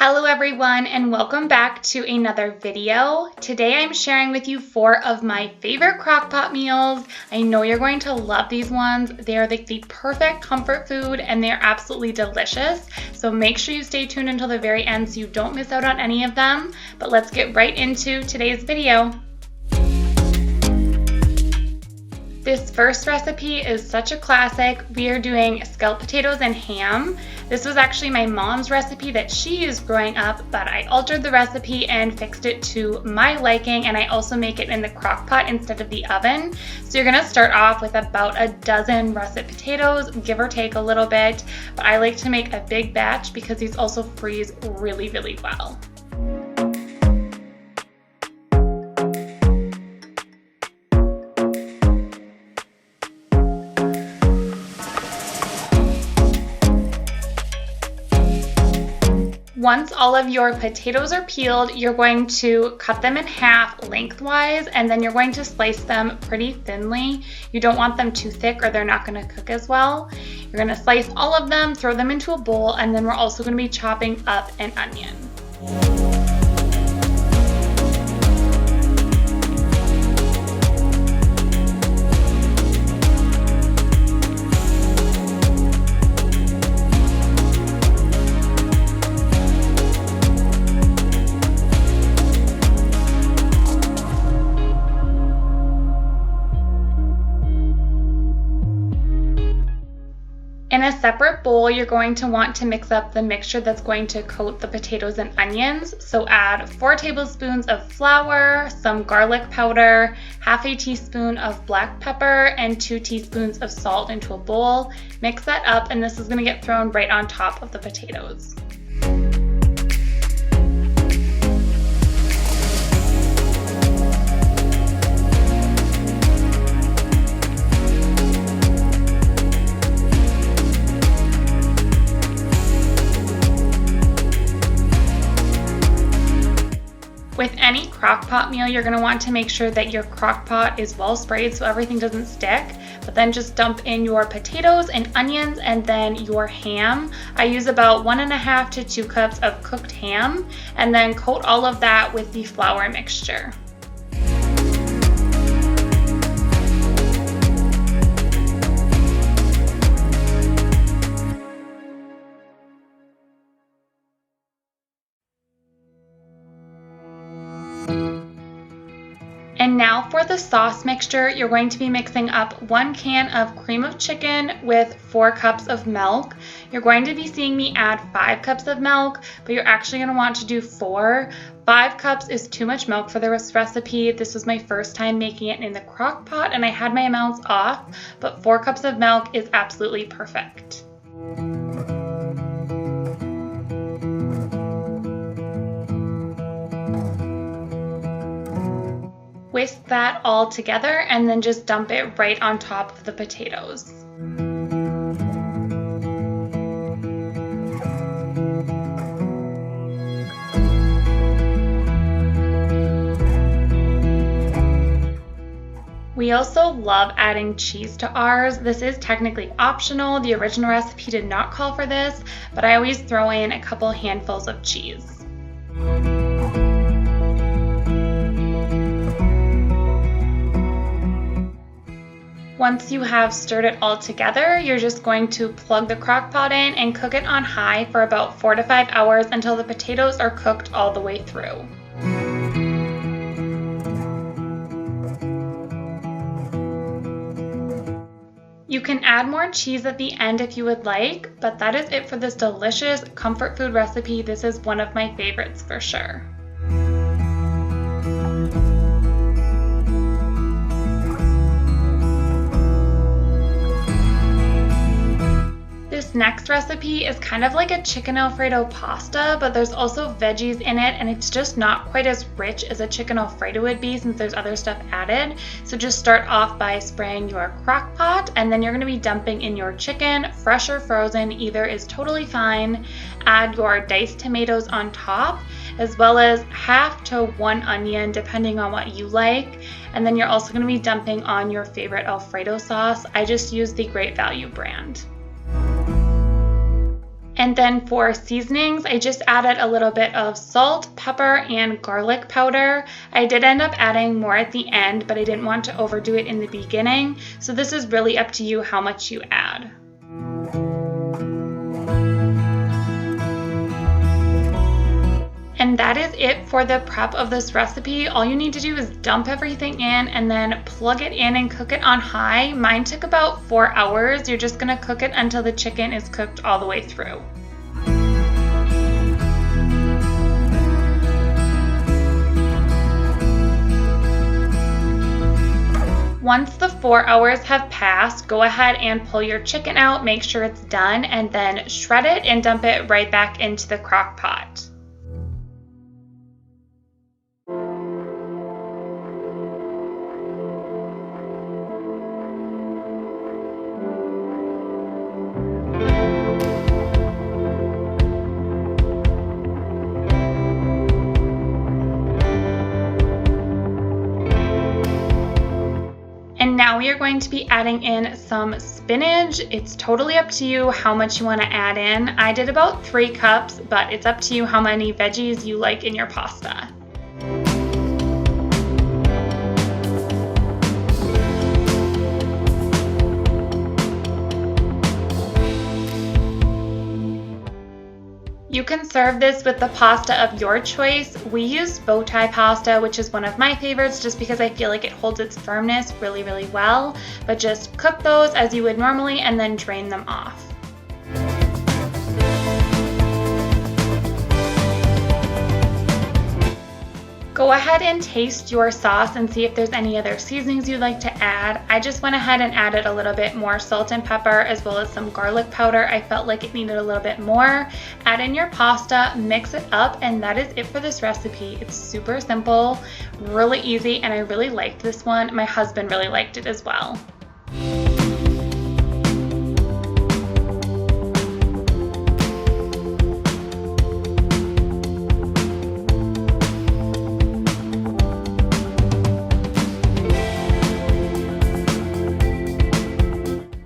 Hello everyone and welcome back to another video. Today I'm sharing with you 4 of my favorite crockpot meals. I know you're going to love these ones. They are like the perfect comfort food and they're absolutely delicious. So make sure you stay tuned until the very end so you don't miss out on any of them. But let's get right into today's video. This first recipe is such a classic. We are doing scalloped potatoes and ham. This was actually my mom's recipe that she used growing up, but I altered the recipe and fixed it to my liking, and I also make it in the crock pot instead of the oven. So you're gonna start off with about a dozen russet potatoes, give or take a little bit, but I like to make a big batch because these also freeze really, really well. Once all of your potatoes are peeled, you're going to cut them in half lengthwise, and then you're going to slice them pretty thinly. You don't want them too thick or they're not going to cook as well. You're going to slice all of them, throw them into a bowl, and then we're also going to be chopping up an onion. In a separate bowl, you're going to want to mix up the mixture that's going to coat the potatoes and onions. So add 4 tablespoons of flour, some garlic powder, half a teaspoon of black pepper, and 2 teaspoons of salt into a bowl. Mix that up, and this is going to get thrown right on top of the potatoes. With any crock pot meal, you're going to want to make sure that your crock pot is well sprayed so everything doesn't stick, but then just dump in your potatoes and onions and then your ham. I use about 1.5 to 2 cups of cooked ham, and then coat all of that with the flour mixture. And now for the sauce mixture, you're going to be mixing up 1 can of cream of chicken with 4 cups of milk. You're going to be seeing me add 5 cups of milk, but you're actually going to want to do 4. 5 cups is too much milk for this recipe. This was my first time making it in the crock pot and I had my amounts off, but 4 cups of milk is absolutely perfect. Whisk that all together and then just dump it right on top of the potatoes. We also love adding cheese to ours. This is technically optional. The original recipe did not call for this, but I always throw in a couple handfuls of cheese. Once you have stirred it all together, you're just going to plug the crock pot in and cook it on high for about 4 to 5 hours until the potatoes are cooked all the way through. You can add more cheese at the end if you would like, but that is it for this delicious comfort food recipe. This is one of my favorites for sure. This next recipe is kind of like a chicken Alfredo pasta, but there's also veggies in it and it's just not quite as rich as a chicken Alfredo would be since there's other stuff added. So just start off by spraying your crock pot and then you're going to be dumping in your chicken, fresh or frozen, either is totally fine. Add your diced tomatoes on top as well as half to 1 onion depending on what you like. And then you're also going to be dumping on your favorite Alfredo sauce. I just use the Great Value brand. And then for seasonings, I just added a little bit of salt, pepper, and garlic powder. I did end up adding more at the end, but I didn't want to overdo it in the beginning. So this is really up to you how much you add. And that is it for the prep of this recipe. All you need to do is dump everything in and then plug it in and cook it on high. Mine took about 4 hours. You're just gonna cook it until the chicken is cooked all the way through. Once the 4 hours have passed, go ahead and pull your chicken out, make sure it's done, and then shred it and dump it right back into the crock pot. And now we are going to be adding in some spinach. It's totally up to you how much you want to add in. I did about 3 cups, but it's up to you how many veggies you like in your pasta. You can serve this with the pasta of your choice. We used bow tie pasta, which is one of my favorites just because I feel like it holds its firmness really, really well. But just cook those as you would normally and then drain them off. Go ahead and taste your sauce and see if there's any other seasonings you'd like to add. I just went ahead and added a little bit more salt and pepper as well as some garlic powder. I felt like it needed a little bit more. Add in your pasta, mix it up, and that is it for this recipe. It's super simple, really easy, and I really liked this one. My husband really liked it as well.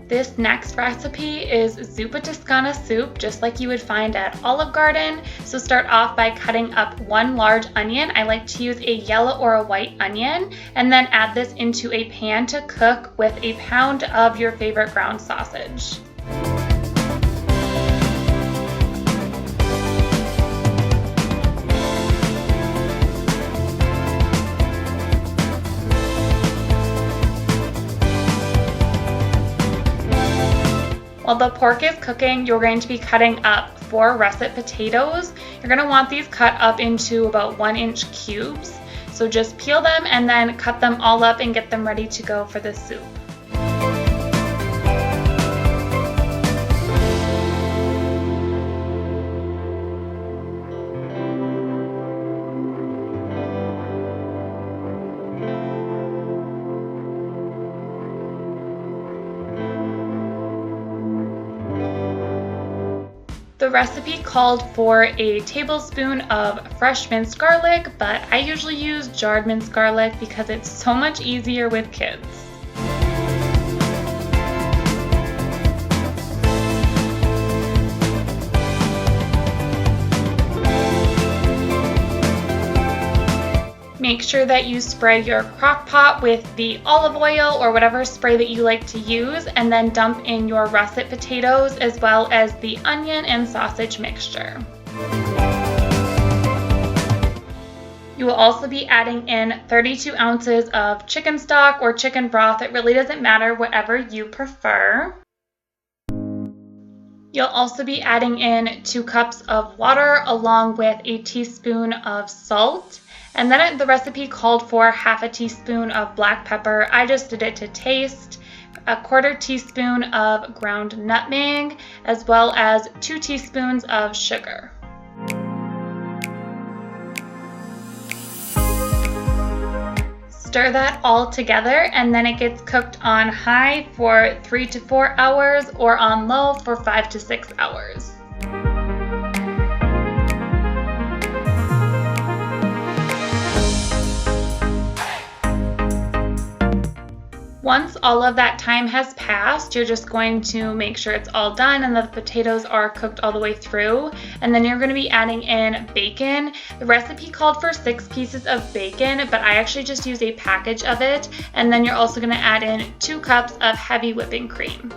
This next recipe is Zuppa Toscana soup, just like you would find at Olive Garden. So start off by cutting up 1 large onion. I like to use a yellow or a white onion, and then add this into a pan to cook with a pound of your favorite ground sausage. While the pork is cooking, you're going to be cutting up 4 russet potatoes. You're going to want these cut up into about 1-inch cubes. So just peel them and then cut them all up and get them ready to go for the soup. The recipe called for a tablespoon of fresh minced garlic, but I usually use jarred minced garlic because it's so much easier with kids. Make sure that you spray your crock pot with the olive oil or whatever spray that you like to use, and then dump in your russet potatoes as well as the onion and sausage mixture. You will also be adding in 32 ounces of chicken stock or chicken broth. It really doesn't matter, whatever you prefer. You'll also be adding in 2 cups of water along with a teaspoon of salt. And then the recipe called for half a teaspoon of black pepper. I just did it to taste. A 1/4 teaspoon of ground nutmeg, as well as 2 teaspoons of sugar. Stir that all together, and then it gets cooked on high for 3 to 4 hours or on low for 5 to 6 hours. Once all of that time has passed, you're just going to make sure it's all done and that the potatoes are cooked all the way through. And then you're going to be adding in bacon. The recipe called for 6 pieces of bacon, but I actually just use a package of it. And then you're also going to add in 2 cups of heavy whipping cream.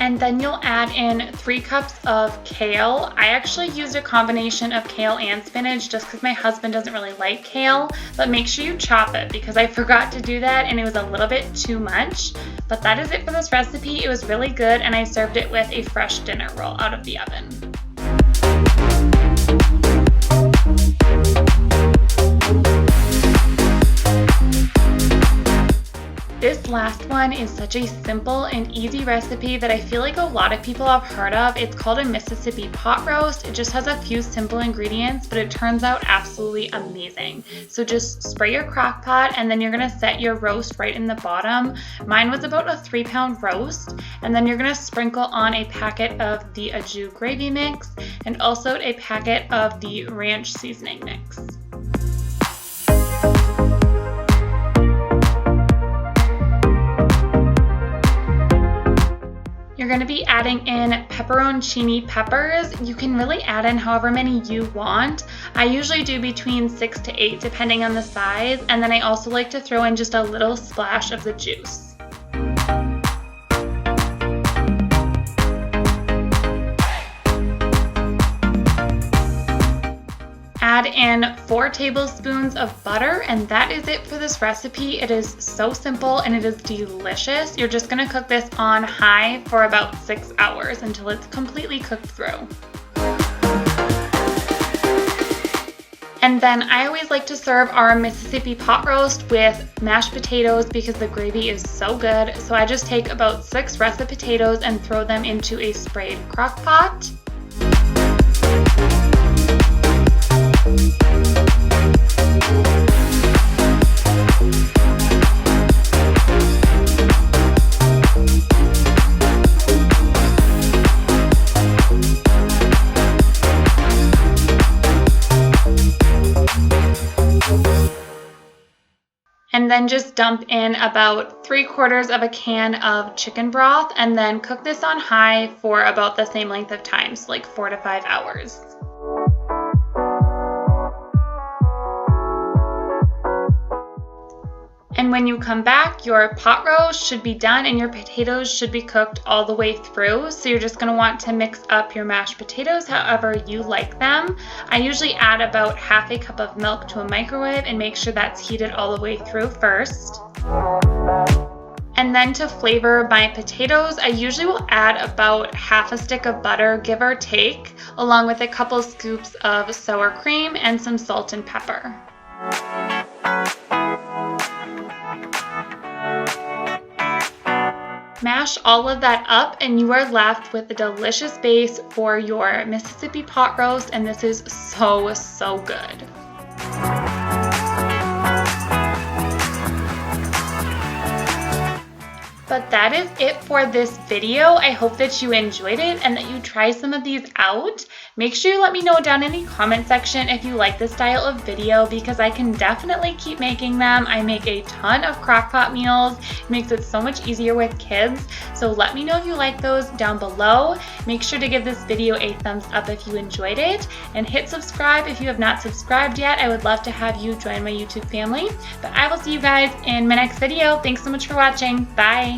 And then you'll add in 3 cups of kale. I actually used a combination of kale and spinach just because my husband doesn't really like kale, but make sure you chop it because I forgot to do that and it was a little bit too much. But that is it for this recipe. It was really good and I served it with a fresh dinner roll out of the oven. This last one is such a simple and easy recipe that I feel like a lot of people have heard of. It's called a Mississippi pot roast. It just has a few simple ingredients, but it turns out absolutely amazing. So just spray your crock pot and then you're gonna set your roast right in the bottom. Mine was about a 3-pound roast. And then you're gonna sprinkle on a packet of the au jus gravy mix and also a packet of the ranch seasoning mix. You're going to be adding in pepperoncini peppers. You can really add in however many you want. I usually do between 6 to 8 depending on the size, and then I also like to throw in just a little splash of the juice. Add in 4 tablespoons of butter, and that is it for this recipe. It is so simple and it is delicious. You're just gonna cook this on high for about 6 hours until it's completely cooked through. And then I always like to serve our Mississippi pot roast with mashed potatoes because the gravy is so good. So I just take about 6 russet potatoes and throw them into a sprayed crock pot. And then just dump in about 3/4 of a can of chicken broth and then cook this on high for about the same length of time, so like 4 to 5 hours. And when you come back, your pot roast should be done and your potatoes should be cooked all the way through. So you're just going to want to mix up your mashed potatoes however you like them. I usually add about half a cup of milk to a microwave and make sure that's heated all the way through first. And then to flavor my potatoes, I usually will add about half a stick of butter, give or take, along with a couple scoops of sour cream and some salt and pepper. Mash all of that up and you are left with a delicious base for your Mississippi pot roast, and this is so good. But that is it for this video. I hope that you enjoyed it and that you try some of these out. Make sure you let me know down in the comment section if you like this style of video because I can definitely keep making them. I make a ton of crockpot meals. It makes it so much easier with kids. So let me know if you like those down below. Make sure to give this video a thumbs up if you enjoyed it and hit subscribe if you have not subscribed yet. I would love to have you join my YouTube family. But I will see you guys in my next video. Thanks so much for watching. Bye.